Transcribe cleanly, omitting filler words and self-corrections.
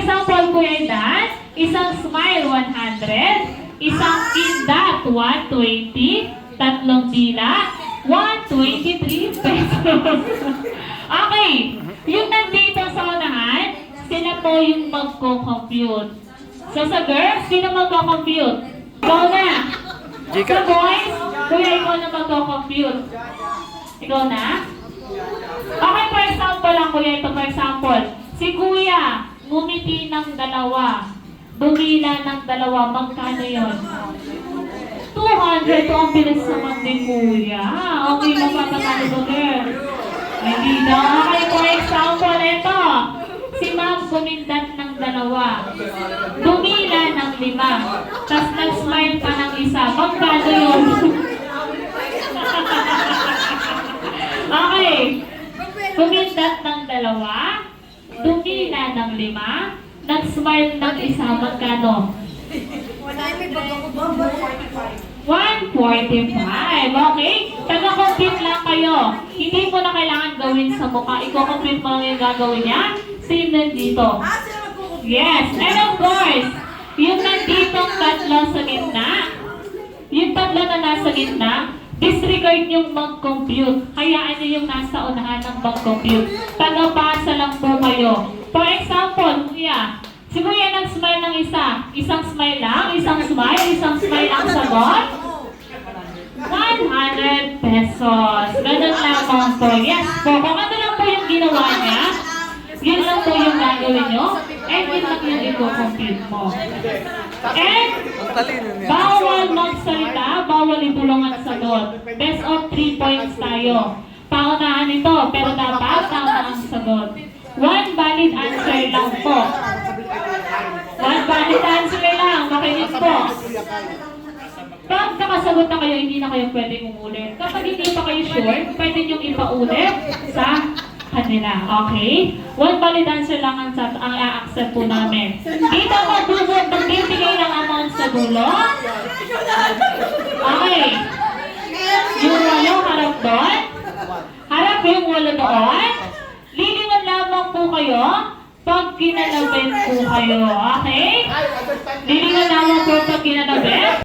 example, Kuya Dan, isang smile 100, isang kindat 120, tatlong dila 123 pesos. Okay, yung nandito sa unahan, sila po yung magko-compute. So sa girls, sino magko-compute? Ikaw na. Sa boys, Kuya, ikaw na magko-compute. Ikaw na? Okay, for example lang, Kuya, ito for example. Si Kuya, ngumiti ng dalawa. Bumila ng dalawa. Magkano yun? 200. Ang bilis naman din, Kuya. Okay, magpapatalo ba, girl? Hindi daw. Okay, for example, ito. Si Ma'am gumindat ng dalawa. Bumila ng 5. Tapos nag-smile pa ng isa. Magkano yun? Okay. Gumindat ng dalawa. Dumila ng 5. Nag-smile ng isa. Magkano? 145. Okay? Taga-compute lang kayo. Hindi mo na kailangan gawin sa mukha. Iko-compute mo lang yung gagawin niya. Same din dito. Yes. And of course, yung nanditong tatlo sa gitna, yung tatlo na nasa gitna, disregard yung mag-compute. Hayaan nyo yung nasa unahan ng mag-compute. Taga-pasa lang po kayo. For example, Kuya, si Kuya nag-smile ng isa. Isang smile lang, isang smile ang sagot. 100 pesos. Ganun lamang po. Yes po. Kung ano lang po yung ginawa niya, yun lang po yung gagawin nyo, and yun lang yung i-compute mo. And, bawal magsalita, bawal ibulong ang sagot. Best of 3 points tayo. Paunahan ito, pero dapat tama ang sagot. 1 valid answer lang po. 1 valid answer lang, makinig po. Pag nakasagot na kayo, hindi na kayo pwedeng umulit. Kapag hindi pa kayo sure, pwede nyo ipaulit sa kanila. Okay? 1 valid answer lang ang a-accept po namin. Dito magbibigay ng amount sa dulo. Okay. Yung 8 harap doon. Harap yung 8 doon. Lilingon lamang po kayo pag kinalabit po kayo. Okay? Lilingon lamang po pag kinalabit.